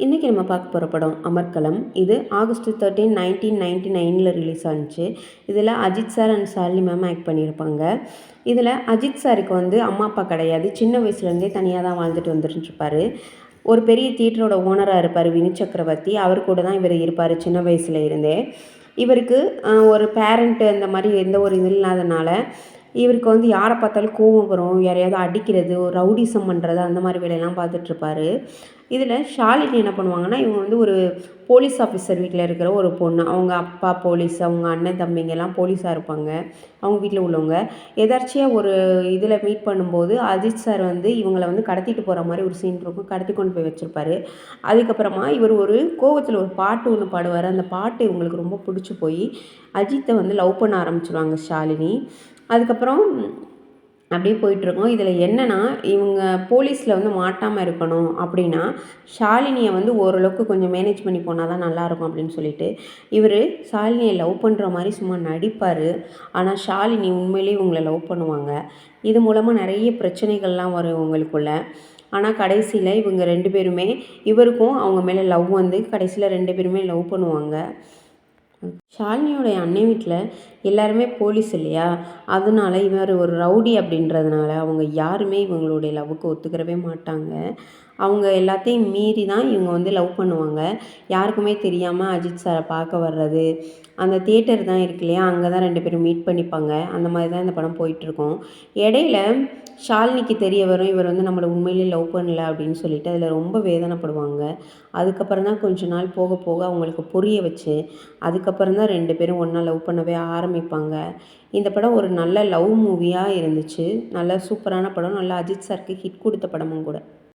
இன்றைக்கி நம்ம பார்க்க போகிற படம் அமர்கலம். இது ஆகஸ்ட் 13, 1999 ரிலீஸ் ஆனிச்சு. இதில் Ajith sir and Shalini ma'am act பண்ணியிருப்பாங்க. இதில் அஜித் சாருக்கு வந்து அம்மா அப்பா கிடையாது. சின்ன வயசுலேருந்தே தனியாக தான் வாழ்ந்துட்டு வந்துட்டுருப்பார். ஒரு பெரிய தியேட்டரோட ஓனராக இருப்பார் வினு சக்கரவர்த்தி. அவர் கூட தான் இவர் இருப்பார் சின்ன வயசில் இருந்தே. இவருக்கு ஒரு பேரண்ட்டு அந்த மாதிரி எந்த ஒரு இது இல்லாதனால இவருக்கு வந்து யாரை பார்த்தாலும் கோவம் வரும், யாரையாவது அடிக்கிறது, ஒரு ரவுடிசம் பண்ணுறது, அந்த மாதிரி வேலையெல்லாம் பார்த்துட்ருப்பாரு. இதில் ஷாலினி என்ன பண்ணுவாங்கன்னா, இவங்க வந்து ஒரு போலீஸ் ஆஃபீஸர் வீட்டில் இருக்கிற ஒரு பொண்ணு. அவங்க அப்பா போலீஸ், அவங்க அண்ணன் தம்பிங்கெல்லாம் போலீஸாக இருப்பாங்க அவங்க வீட்டில் உள்ளவங்க. எதார்ச்சியாக ஒரு இதில் மீட் பண்ணும்போது அஜித் சார் வந்து இவங்களை வந்து கடத்திட்டு போகிற மாதிரி ஒரு சீன் இருக்கும். கடத்தி கொண்டு போய் வச்சுருப்பாரு. அதுக்கப்புறமா இவர் ஒரு கோவத்தில் ஒரு பாட்டு ஒன்று பாடுவார். அந்த பாட்டு இவங்களுக்கு ரொம்ப பிடிச்சி போய் அஜித்தை வந்து லவ் பண்ண ஆரம்பிச்சிடுவாங்க ஷாலினி. அதுக்கப்புறம் அப்படியே போயிட்டுருக்கோம். இதில் என்னென்னா, இவங்க போலீஸில் வந்து மாட்டாமல் இருக்கணும் அப்படின்னா ஷாலினியை வந்து ஓரளவுக்கு கொஞ்சம் மேனேஜ் பண்ணி போனால் தான் நல்லாயிருக்கும் அப்படின்னு சொல்லிட்டு இவர் ஷாலினியை லவ் பண்ணுற மாதிரி சும்மா நடிப்பார். ஆனால் ஷாலினி உண்மையிலேயே இவங்களை லவ் பண்ணுவாங்க. இது மூலமாக நிறைய பிரச்சனைகள்லாம் வரும் இவங்களுக்குள்ள. ஆனால் கடைசியில் இவங்க 2 பேருமே, இவருக்கும் அவங்க மேலே லவ் வந்து கடைசியில் 2 பேருமே லவ் பண்ணுவாங்க. ஷாலினியோடைய அன்னை வீட்டில் எல்லாருமே போலீஸ் இல்லையா, அதனால இவர் ஒரு ரவுடி அப்படின்றதுனால அவங்க யாருமே இவங்களுடைய லவ்வுக்கு ஒத்துக்கிறவே மாட்டாங்க. அவங்க எல்லாத்தையும் மீறி தான் இவங்க வந்து லவ் பண்ணுவாங்க. யாருக்குமே தெரியாமல் அஜித் சாரை பார்க்க வர்றது, அந்த தியேட்டர் தான் இருக்கு இல்லையா, அங்கே தான் 2 பேரும் மீட் பண்ணிப்பாங்க. அந்த மாதிரி தான் இந்த படம் போயிட்டுருக்கும். இடையில ஷாலினிக்கு தெரிய வரும் இவர் வந்து நம்மளை உண்மையிலேயே லவ் பண்ணல அப்படின்னு சொல்லிட்டு அதில் ரொம்ப வேதனைப்படுவாங்க. அதுக்கப்புறம் தான் கொஞ்ச நாள் போக போக அவங்களுக்கு புரிய வச்சு அதுக்கப்புறம் தான் 2 பேரும் ஒன்றா லவ் பண்ணவே ஆரம்பிப்பாங்க. இந்த படம் ஒரு நல்ல லவ் மூவியாக இருந்துச்சு. நல்ல சூப்பரான படம். நல்லா அஜித் சாருக்கு ஹிட் கொடுத்த படமும் கூட.